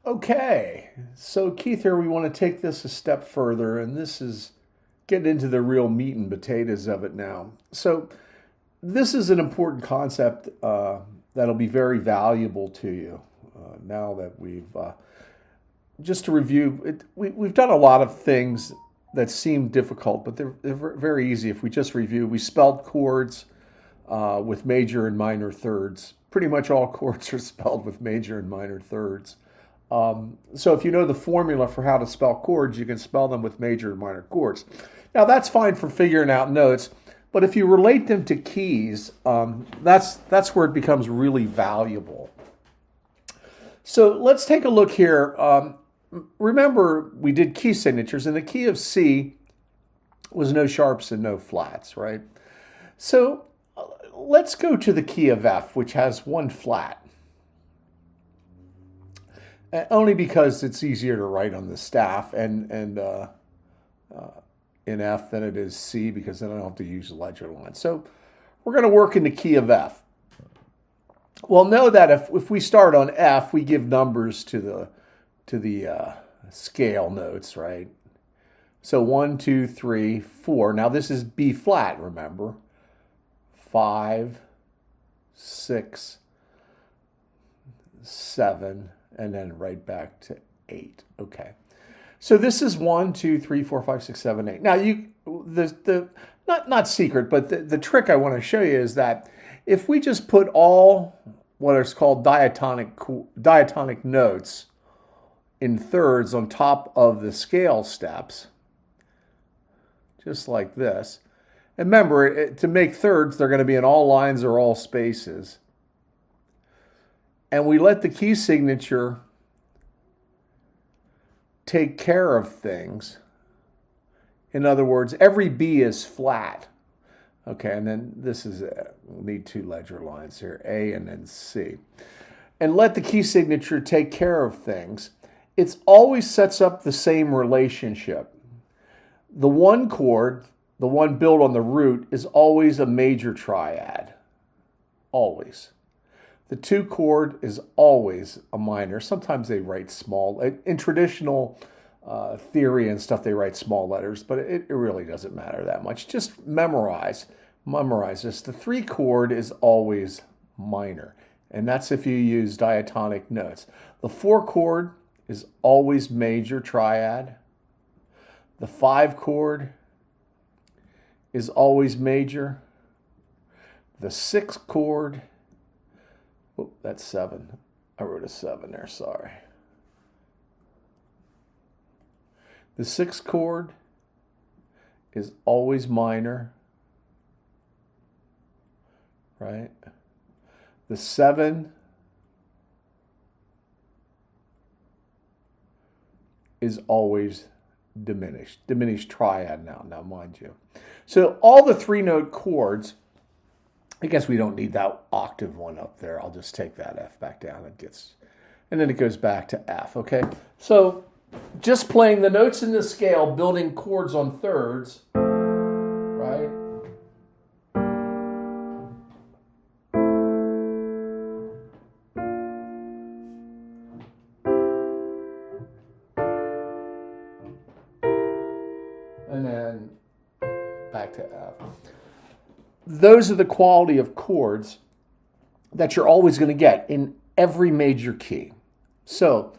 Okay, so Keith, here we want to take this a step further, and this is getting into the real meat and potatoes of it now. So, this is an important concept that'll be very valuable to you now that just to review, we've done a lot of things that seem difficult, but they're very easy if we just review. We spelled chords with major and minor thirds. Pretty much all chords are spelled with major and minor thirds. So if you know the formula for how to spell chords, you can spell them with major and minor chords. Now that's fine for figuring out notes, but if you relate them to keys, that's where it becomes really valuable. So let's take a look here. Remember, we did key signatures, and the key of C was no sharps and no flats, right? So let's go to the key of F, which has one flat. Only because it's easier to write on the staff and in F than it is C, because then I don't have to use the ledger line. So we're going to work in the key of F. Well, know that if we start on F, we give numbers to the scale notes, right? So 1, 2, 3, 4. Now this is B flat, remember? 5, 6, 7, and then right back to 8. Okay. So this is 1, 2, 3, 4, 5, 6, 7, 8. Now not secret, but the trick I want to show you is that if we just put all what is called diatonic notes in thirds on top of the scale steps, just like this. And remember, to make thirds, they're going to be in all lines or all spaces. And we let the key signature take care of things. In other words, every B is flat. Okay, and then this is, we'll need two ledger lines here, A and then C. And let the key signature take care of things. It always sets up the same relationship. The one chord, the one built on the root, is always a major triad. Always. The 2 chord is always a minor. Sometimes they write small. In traditional theory and stuff, they write small letters, but it really doesn't matter that much. Just memorize this. The 3 chord is always minor, and that's if you use diatonic notes. The 4 chord is always major triad. The 5 chord is always major. The 6 chord, oh, that's 7. I wrote a 7 there, sorry. The 6th chord is always minor, right? The 7 is always diminished triad now, mind you. So all the 3-note chords, I guess we don't need that octave one up there. I'll just take that F back down. And then it goes back to F, okay? So just playing the notes in the scale, building chords on thirds, right? And then back to F. Those are the quality of chords that you're always going to get in every major key. So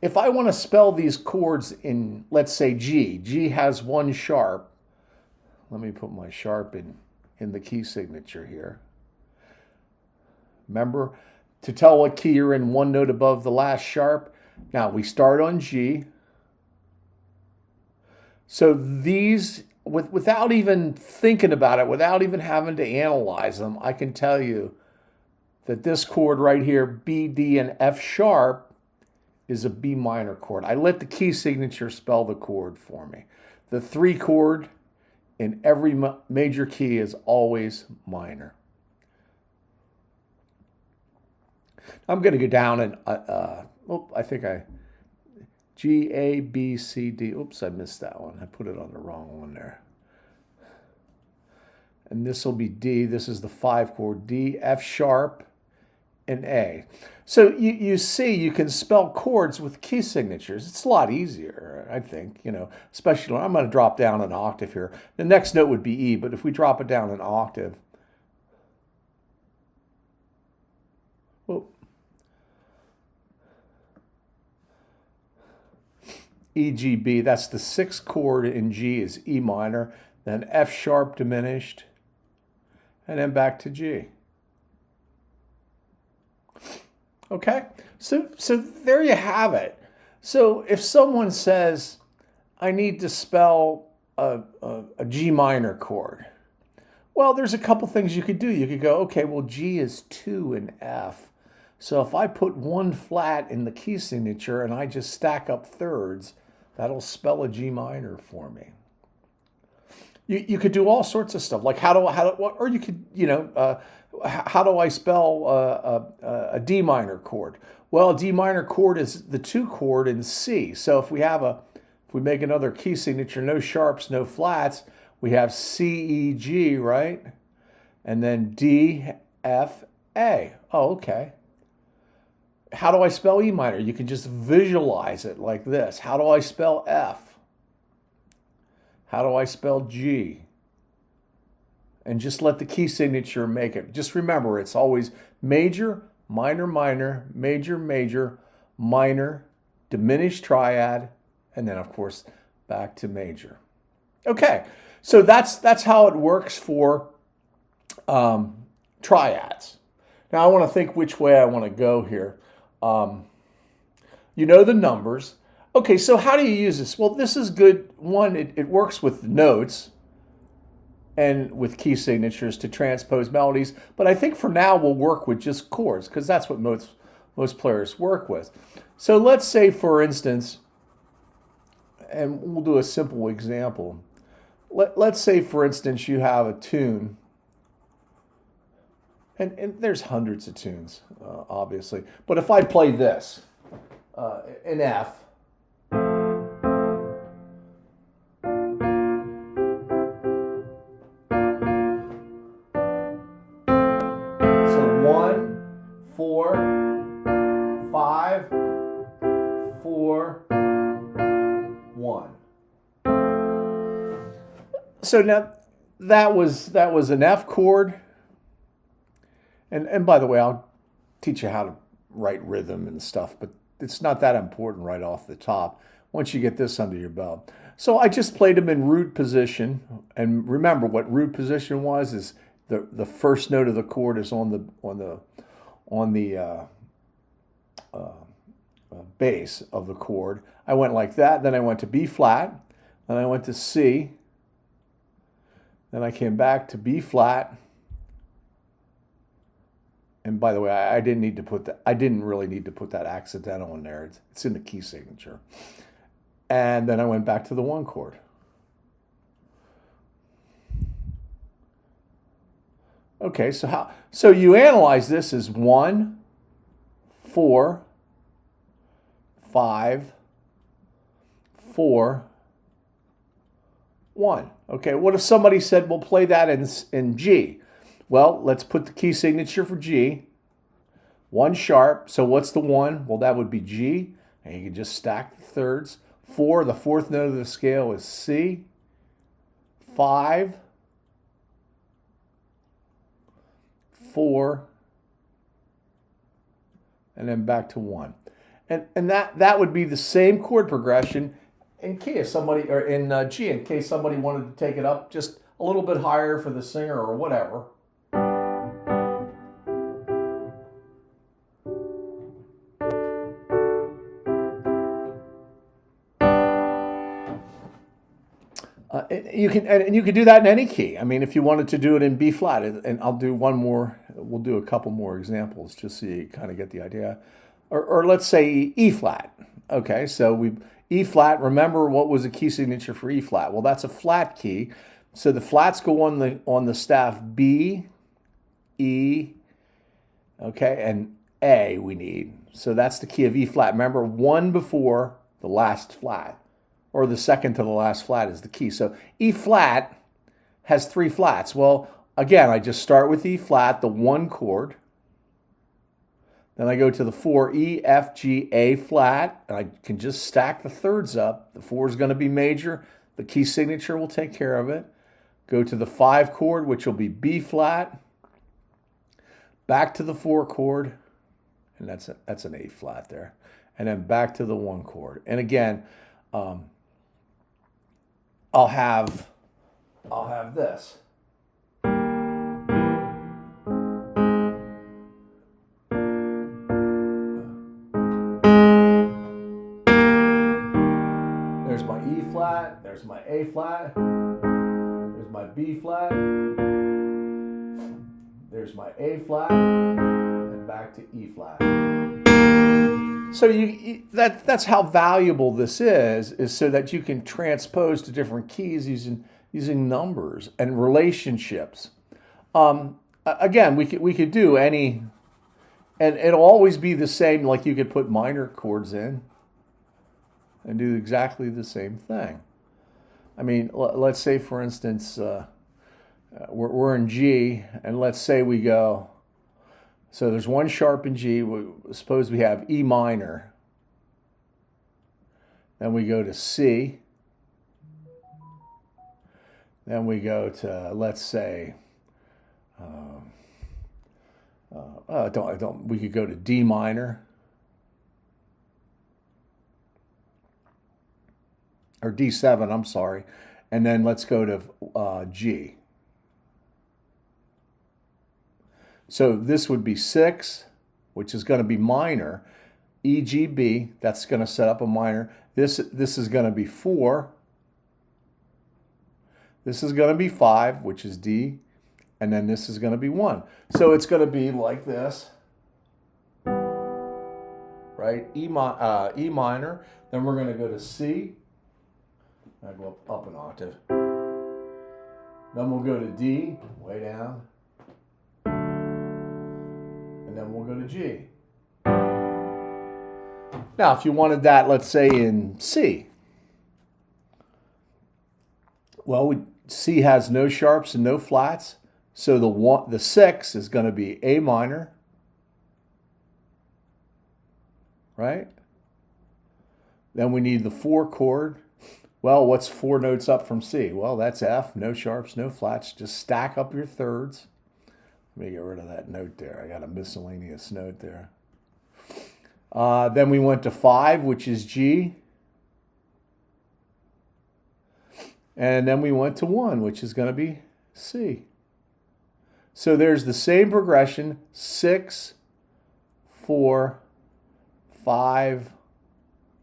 if I want to spell these chords in, let's say, G has one sharp. Let me put my sharp in the key signature here. Remember, to tell what key you're in, one note above the last sharp. Now, we start on G. So these, without even thinking about it, without even having to analyze them, I can tell you that this chord right here, B, D, and F sharp, is a B minor chord. I let the key signature spell the chord for me. The 3 chord in every major key is always minor. I'm going to go down and, I think G, A, B, C, D. Oops, I missed that one. I put it on the wrong one there. And this will be D. This is the 5 chord. D, F sharp, and A. So you see, you can spell chords with key signatures. It's a lot easier, I think, especially I'm going to drop down an octave here. The next note would be E, but if we drop it down an octave, well, E, G, B, that's the sixth chord in G is E minor, then F sharp diminished, and then back to G. Okay, so there you have it. So if someone says, I need to spell a G minor chord, well, there's a couple things you could do. You could go, okay, well, G is 2 in F. So if I put one flat in the key signature and I just stack up thirds, that'll spell a G minor for me. You could do all sorts of stuff, like or you could, how do I spell a D minor chord? Well, a D minor chord is the 2 chord in C. So if we make another key signature, no sharps, no flats, we have C, E, G, right? And then D, F, A. Oh, okay. How do I spell E minor? You can just visualize it like this. How do I spell F? How do I spell G? And just let the key signature make it. Just remember, it's always major, minor, minor, major, major, minor, diminished triad, and then, of course, back to major. Okay, so that's how it works for triads. Now, I want to think which way I want to go here. You know the numbers. Okay, so how do you use this? Well, this is good. One, it works with notes and with key signatures to transpose melodies. But I think for now we'll work with just chords because that's what most players work with. So let's say, for instance, and we'll do a simple example. Let's say, for instance, you have a tune. And there's hundreds of tunes, obviously. But if I play this in F, so 1, 4, 5, 4, 1. So now that was an F chord. And by the way, I'll teach you how to write rhythm and stuff, but it's not that important right off the top once you get this under your belt. So I just played them in root position. And remember what root position was is the first note of the chord is on the bass of the chord. I went like that, then I went to B flat, then I went to C, then I came back to B flat. And by the way, I didn't really need to put that accidental in there. It's in the key signature. And then I went back to the 1 chord. Okay, so you analyze this as 1, 4, 5, 4, 1. Okay, what if somebody said, well, play that in G? Well, let's put the key signature for G. 1 sharp. So what's the 1? Well, that would be G. And you can just stack the thirds. 4, the 4th note of the scale is C. 5, 4, and then back to 1. And that would be the same chord progression in key if somebody, or in G, in case somebody wanted to take it up just a little bit higher for the singer or whatever. You can do that in any key. I mean, if you wanted to do it in B flat, and I'll do one more. We'll do a couple more examples just so you kind of get the idea. Or let's say E flat. Okay, so E flat. Remember what was a key signature for E flat? Well, that's a flat key. So the flats go on the staff B, E, okay, and A we need. So that's the key of E flat. Remember, 1 before the last flat, or the second to the last flat is the key. So E flat has 3 flats. Well, again, I just start with E flat, the 1 chord, Then I go to the 4, E, F, G, A flat, and I can just stack the thirds up. The 4 is going to be major. The key signature will take care of it. Go to the 5 chord, which will be B flat. Back to the 4 chord, and that's an A flat there. And then back to the 1 chord. And again, I'll have this. There's my E flat, there's my A flat, there's my B flat, there's my A flat, and back to E flat. So that's how valuable this is so that you can transpose to different keys using numbers and relationships. Again, we could do any, and it'll always be the same. Like you could put minor chords in and do exactly the same thing. I mean, let's say for instance we're in G, and let's say we go. So there's 1 sharp in G. Suppose we have E minor. Then we go to C. Then we go to, let's say, we could go to D minor. Or D7, I'm sorry. And then let's go to G. So this would be 6, which is going to be minor. E, G, B, that's going to set up a minor. This is going to be 4. This is going to be 5, which is D. And then this is going to be 1. So it's going to be like this. Right? E minor. Then we're going to go to C. I go up an octave. Then we'll go to D, way down. And then we'll go to G. Now, if you wanted that, let's say in C. Well, C has no sharps and no flats. So the 6 is going to be A minor. Right? Then we need the 4 chord. Well, what's 4 notes up from C? Well, that's F, no sharps, no flats. Just stack up your thirds. Let me get rid of that note there. I got a miscellaneous note there. Then we went to 5, which is G. And then we went to 1, which is going to be C. So there's the same progression, 6, 4, 5,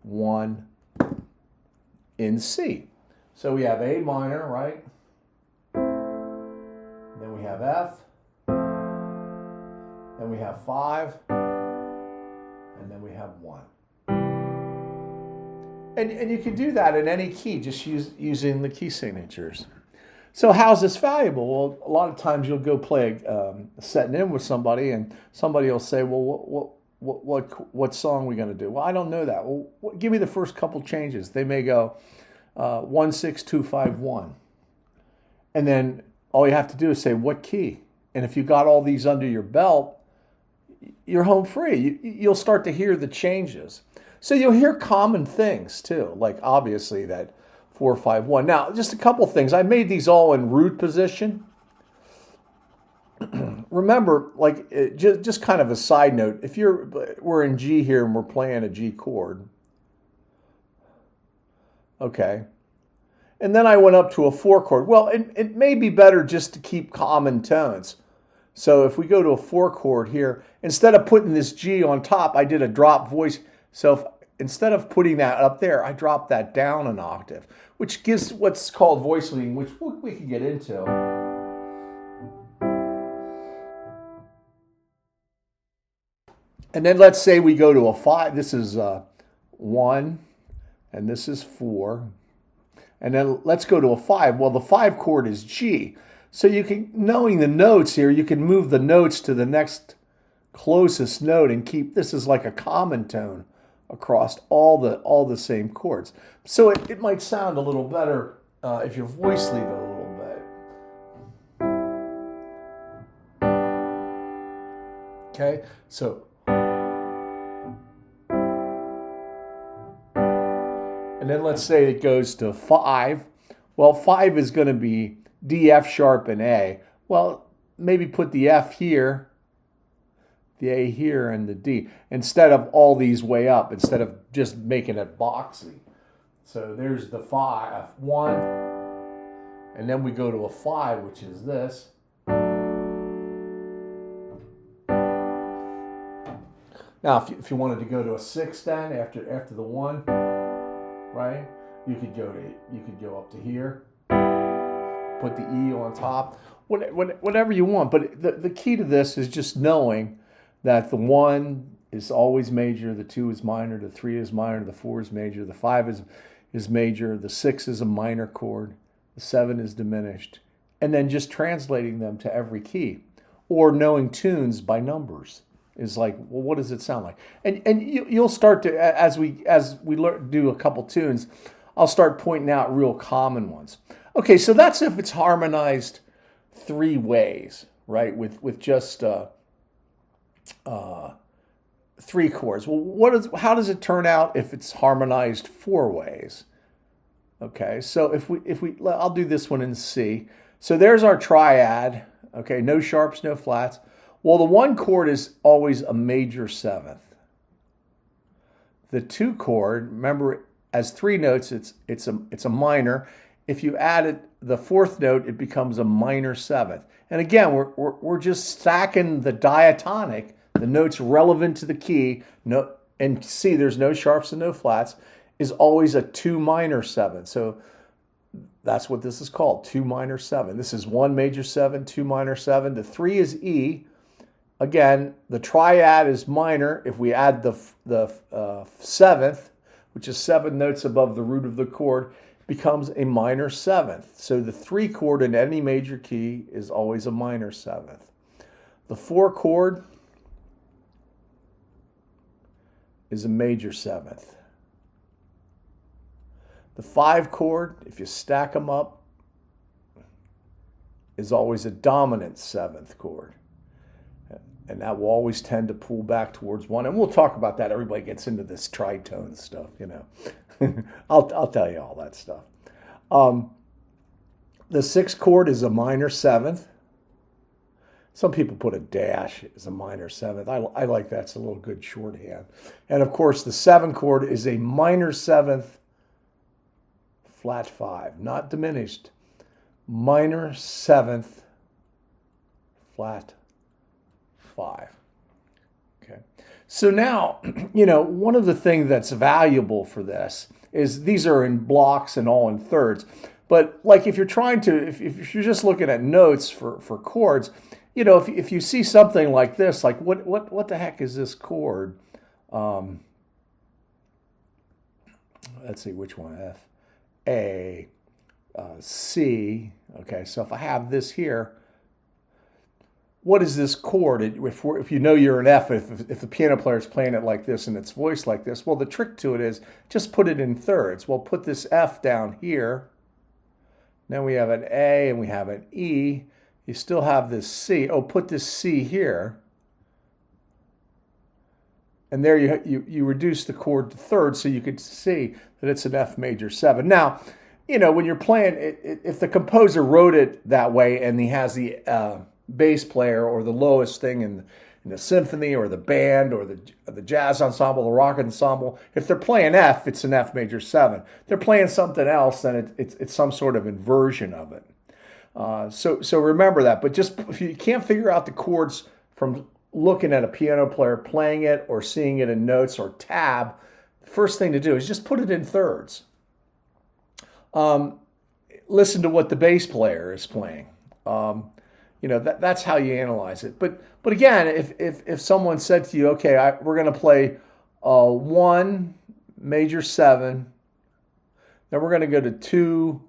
1 in C. So we have A minor, right? Then we have F. Then we have 5, and then we have 1. And you can do that in any key, just using the key signatures. So how's this valuable? Well, a lot of times you'll go play setting in with somebody, and somebody will say, well, what song are we going to do? Well, I don't know that. Well, give me the first couple changes. They may go 1, 6, 2, 5, 1. And then all you have to do is say, what key? And if you got all these under your belt, you're home free. You'll start to hear the changes. So you'll hear common things too, like obviously that 4, 5, 1. Now, just a couple things. I made these all in root position. Remember, like just kind of a side note, if we're in G here and we're playing a G chord, okay, and then I went up to a 4 chord. Well, it may be better just to keep common tones. So if we go to a 4 chord here, instead of putting this G on top, I did a drop voice. So instead of putting that up there, I dropped that down an octave, which gives what's called voice leading, which we can get into. And then let's say we go to a 5. This is 1, and this is 4. And then let's go to a 5. Well, the 5 chord is G. So you can, knowing the notes here, you can move the notes to the next closest note and keep, this is like a common tone across all the same chords. So it might sound a little better if your voice lead a little bit. Okay, so and then let's say it goes to 5. Well, 5 is going to be D, F sharp, and A. Well, maybe put the F here, the A here, and the D, instead of all these way up, instead of just making it boxy. So there's the 5, 1, and then we go to a 5, which is this. Now, if you wanted to go to a 6 then, after the 1, right? You could go up to here, put the E on top, whatever you want. But the key to this is just knowing that the 1 is always major, the 2 is minor, the 3 is minor, the 4 is major, the 5 is major, the 6 is a minor chord, the 7 is diminished, and then just translating them to every key, or knowing tunes by numbers is like, well, what does it sound like? And you'll start to, as we do a couple tunes, I'll start pointing out real common ones. Okay, so that's if it's harmonized 3 ways, right? With just 3 chords. Well, how does it turn out if it's harmonized 4 ways? Okay, so I'll do this one in C. So there's our triad. Okay, no sharps, no flats. Well, the 1 chord is always a major 7th. The 2 chord, remember, as 3 notes, it's a minor. If you added the 4th note, it becomes a minor 7th. And again, we're just stacking the diatonic, the notes relevant to the key. No, and C, there's no sharps and no flats, is always a 2 minor 7. So that's what this is called, 2 minor 7. This is 1 major 7, 2 minor 7. The 3 is E. Again, the triad is minor. If we add the 7th, which is 7 notes above the root of the chord, becomes a minor 7th. So the 3 chord in any major key is always a minor 7th. The 4 chord is a major 7th. The 5 chord, if you stack them up, is always a dominant 7th chord. And that will always tend to pull back towards 1. And we'll talk about that. Everybody gets into this tritone stuff, you know. I'll tell you all that stuff. The 6th chord is a minor 7th. Some people put a dash as a minor 7th. I like that. It's a little good shorthand. And of course, the 7 chord is a minor 7th flat 5, not diminished. Minor 7th flat 5. Okay. So now, you know, one of the things that's valuable for this is these are in blocks and all in thirds. But like if you're trying to, if you're just looking at notes for chords, you know, if you see something like this, like what the heck is this chord? Let's see, which one? F, A, C. Okay, so if I have this here, what is this chord? If you know you're an F, if the piano player is playing it like this and it's voiced like this, well, the trick to it is just put it in thirds. Well, put this F down here. Then we have an A and we have an E. You still have this C. Oh, put this C here. And there you reduce the chord to thirds so you could see that it's an F major 7. Now, you know, when you're playing, if the composer wrote it that way and he has the bass player or the lowest thing in the symphony or the band or the jazz ensemble, the rock ensemble, if they're playing F, it's an F major 7. If they're playing something else, then it's some sort of inversion of it. So remember that. But just if you can't figure out the chords from looking at a piano player playing it or seeing it in notes or tab, the first thing to do is just put it in thirds. Listen to what the bass player is playing. You know, that's how you analyze it. But again, if someone said to you, okay, we're going to play 1 major 7, then we're going to go to 2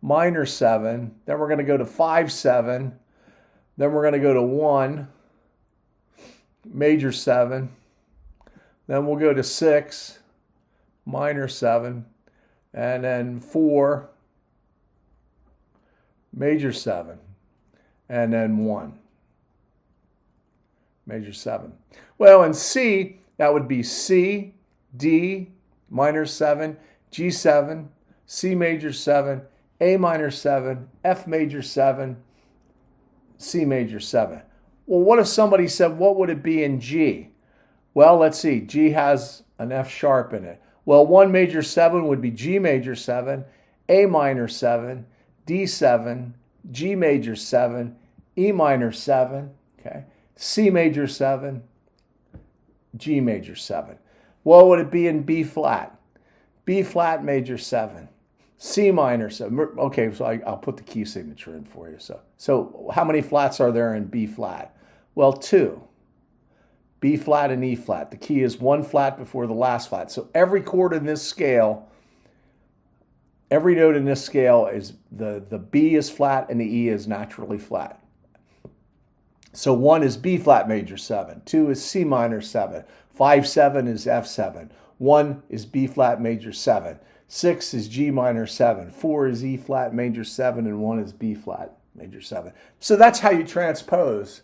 minor 7, then we're going to go to 5 7, then we're going to go to 1 major 7, then we'll go to 6 minor 7, and then 4 major 7. And then 1 major 7. Well, in C, that would be C, D, minor 7, G7, C major 7, A minor 7, F major 7, C major 7. Well, what if somebody said, what would it be in G? Well, let's see. G has an F sharp in it. Well, 1 major 7 would be G major 7, A minor 7, D7, G major 7, E minor 7, okay, C major 7, G major 7. What would it be in B flat? B flat major 7, C minor 7. Okay, so I'll put the key signature in for you. So how many flats are there in B flat? Well, 2. B flat and E flat. The key is 1 flat before the last flat. So every chord in this scale, every note in this scale is the B is flat and the E is naturally flat. So 1 is B flat major 7, 2 is C minor 7, 5, 7 is F7, 1 is B flat major 7, 6 is G minor 7, 4 is E flat major 7, and 1 is B flat major 7. So that's how you transpose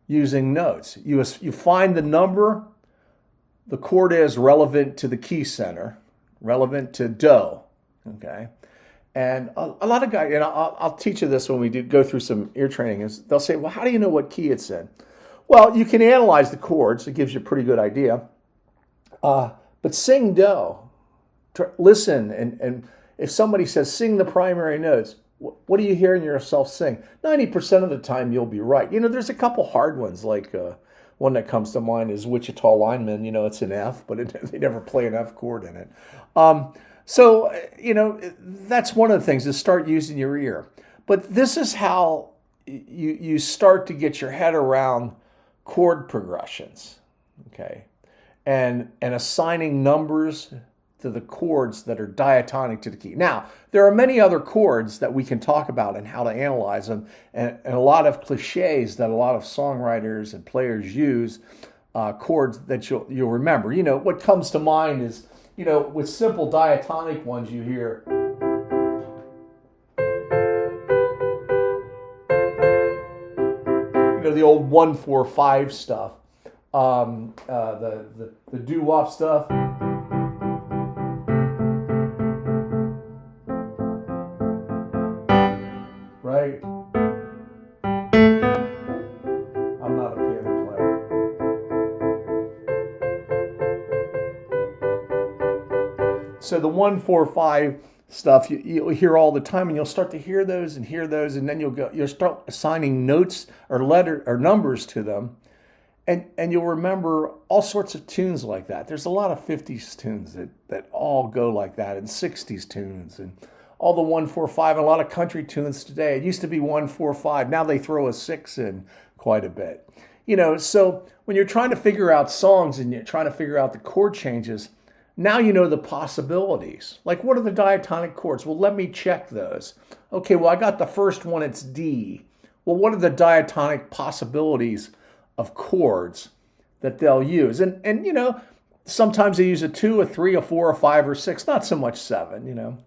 using notes. You find the number the chord is relevant to the key center, relevant to do, okay? And a lot of guys, and I'll teach you this when we go through some ear training, is they'll say, well, how do you know what key it's in? Well, you can analyze the chords. It gives you a pretty good idea. But sing do. Listen, and if somebody says, sing the primary notes, what are you hearing yourself sing? 90% of the time, you'll be right. You know, there's a couple hard ones, like one that comes to mind is Wichita Lineman. You know, it's an F, but they never play an F chord in it. So, you know, that's one of the things, is start using your ear. But this is how you start to get your head around chord progressions, okay? And assigning numbers to the chords that are diatonic to the key. Now, there are many other chords that we can talk about and how to analyze them, and a lot of cliches that a lot of songwriters and players use, chords that you'll remember. You know, what comes to mind is, you know, with simple diatonic ones, you hear, you know, the old 1-4-5 stuff, the doo-wop stuff. Right? I'm not a piano player. So the 1-4-5 stuff you'll hear all the time, and you'll start to hear those, and then you'll start assigning notes or numbers to them, and you'll remember all sorts of tunes like that. There's a lot of 50s tunes that all go like that, and 60s tunes, and all the 1-4-5, and a lot of country tunes today. It used to be 1-4-5. Now they throw a 6 in quite a bit. You know, so when you're trying to figure out songs and you're trying to figure out the chord changes, now you know the possibilities. Like, what are the diatonic chords? Well, let me check those. Okay, well, I got the first one, it's D. Well, what are the diatonic possibilities of chords that they'll use? And you know, sometimes they use a 2, a 3, a 4, a 5, or 6, not so much 7, you know.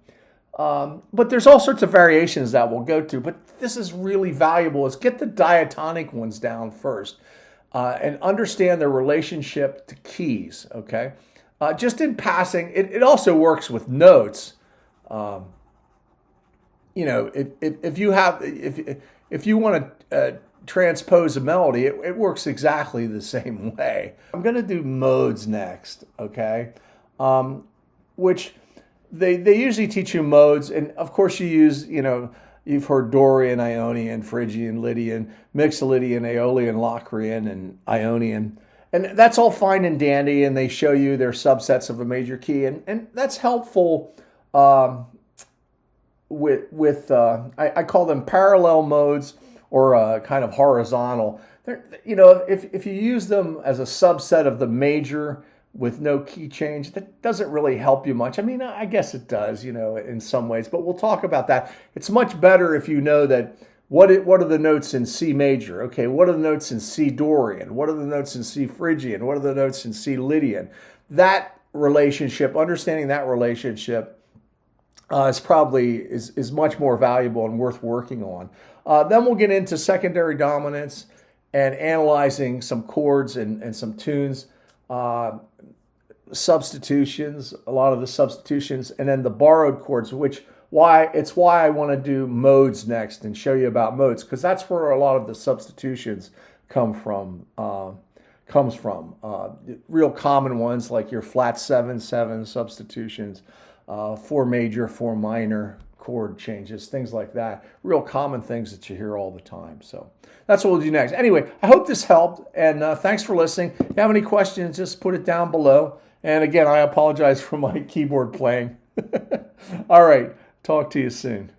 But there's all sorts of variations that we'll go to. But this is really valuable, is get the diatonic ones down first and understand their relationship to keys, okay? Just in passing, it also works with notes. You know, if you want to transpose a melody, it works exactly the same way. I'm going to do modes next, okay? Which they usually teach you modes, and of course you use, you know, you've heard Dorian, Ionian, Phrygian, Lydian, Mixolydian, Aeolian, Locrian, and Ionian. And that's all fine and dandy, and they show you their subsets of a major key, and that's helpful with I call them parallel modes, or kind of horizontal. You know, if you use them as a subset of the major with no key change, that doesn't really help you much. I mean, I guess it does, you know, in some ways, but we'll talk about that. It's much better if you know that what are the notes in C major? Okay, what are the notes in C Dorian? What are the notes in C Phrygian? What are the notes in C Lydian? That relationship, understanding that relationship is much more valuable and worth working on. Then we'll get into secondary dominants and analyzing some chords and some tunes. substitutions, a lot of the substitutions, and then the borrowed chords, which why I want to do modes next and show you about modes, because that's where a lot of the substitutions come from. Real common ones like your flat 7/7 substitutions, 4 major, 4 minor chord changes, things like that. Real common things that you hear all the time. So that's what we'll do next. Anyway, I hope this helped, and thanks for listening. If you have any questions, just put it down below. And again, I apologize for my keyboard playing. All right, talk to you soon.